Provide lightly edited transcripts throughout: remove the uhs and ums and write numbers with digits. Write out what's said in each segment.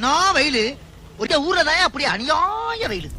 என்ன வெயிலு ஒரு ஊர்லதான் அப்படி அநியாய வெயிலு.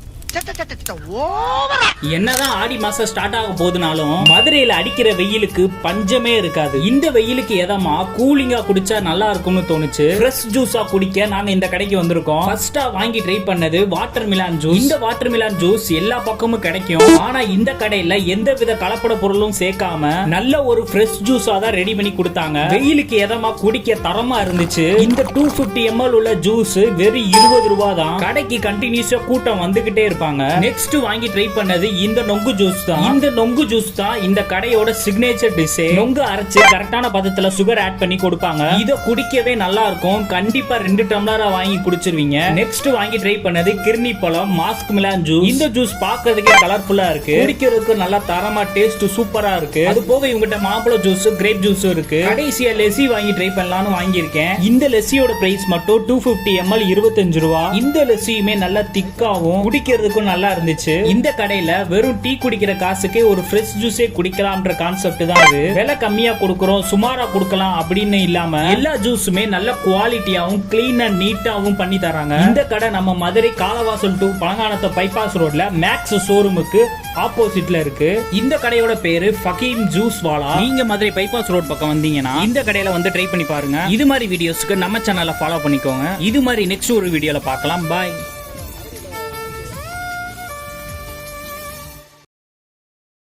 என்னதான் ஆடி மாசம் ஸ்டார்ட் ஆக போதுனாலும் மதுரையில அடிக்கிற வெயிலுக்கு பஞ்சமே இருக்காது. இந்த வெயிலுக்கு எதமா கூலிங்கா குடிச்சா நல்லா இருக்கும்னு தோணுச்சு. ஃப்ரெஷ் ஜூஸா குடிக்க நாங்க இந்த கடைக்கு வந்திருக்கோம். ஃபர்ஸ்டா வாங்கி ட்ரை பண்ணது வாட்டர் மிலான் ஜூஸ். இந்த வாட்டர் மிலான் ஜூஸ் எல்லா பக்கமும் கிடைக்கும். ஆனா இந்த கடையில எந்த வித கலப்பட பொருளும் சேர்க்காம நல்ல ஒரு ஃப்ரெஷ் ஜூஸா தான் ரெடி பண்ணி கொடுத்தாங்க. வெயிலுக்கு எதமா குடிக்க தரமா இருந்துச்சு. இந்த 250 ml உள்ள ஜூஸ் வெறும் 20 ரூபாய் தான். கடைக்கு கண்டினியூஸா கூட்டம் வந்துகிட்டே இருக்கு. நெக்ஸ்ட் வாங்கி ட்ரை பண்ணது இந்த நொங்கு ஜூஸ் தான். இந்த நொங்கு ஜூஸ் தான் இந்த கடையோட சிக்னேச்சர் டிஷ். நொங்கு அரைச்சு கரெக்டான பதத்துல சுகர் ஆட் பண்ணி கொடுப்பாங்க. இத குடிக்கவே நல்லா இருக்கும். கண்டிப்பா 2 டம்ளரா வாங்கி குடிச்சிருவீங்க. நெக்ஸ்ட் வாங்கி ட்ரை பண்ணது கிர்னி பழம் மாஸ்க் மிலான் ஜூஸ். இந்த ஜூஸ் பார்க்கிறதுக்கே கலர்ஃபுல்லா இருக்கு. குடிக்கிறதுக்கு நல்லா தரமா டேஸ்ட் சூப்பரா இருக்கு. அது போக இவங்கிட்ட மாம்பழ ஜூஸ் கிரேப் ஜூஸ் இருக்கு. கடைசியா லெசி வாங்கி ட்ரை பண்ணலாம்னு வாங்கியிருக்கேன். இந்த லெசியோட பிரைஸ் மட்டும் 250 ml 25 ரூபாய். இந்த லெசியுமே நல்லா திக்காவும் குடிக்கிறது நல்லா இருந்துச்சு. இந்த கடையில வெறும் டீ குடிக்கிற காசுக்கே ஒரு ஃப்ரெஷ் ஜூஸே குடிக்கலாம்ன்ற கான்செப்ட் தான் இது. விலை கம்மியா கொடுக்கறோம் சுமாரா கொடுக்கலாம் அப்படின்னு இல்லாம எல்லா ஜூஸுமே நல்ல குவாலிட்டியாவும் கிளீன் அண்ட் நீட்டாவும் பண்ணி தராங்க. இந்த கடை நம்ம மதுரை காலவாசல் டு பழங்கானத்த பைபாஸ் ரோட்ல மேக்ஸ் ஷோரூமுக்கு ஆப்போசிட்ல இருக்கு. இந்த கடையோட பேரு ஃபகீம் ஜூஸ் வாலா. நீங்க மதுரை பைபாஸ் ரோட் பக்கம் வந்தீங்கன்னா இந்த கடையில வந்து ட்ரை பண்ணி பாருங்க. இது மாதிரி வீடியோஸ்க்கு நம்ம சேனலை ஃபாலோ பண்ணிக்கோங்க. இது மாதிரி நெக்ஸ்ட் ஒரு வீடியோல பார்க்கலாம். பாய்.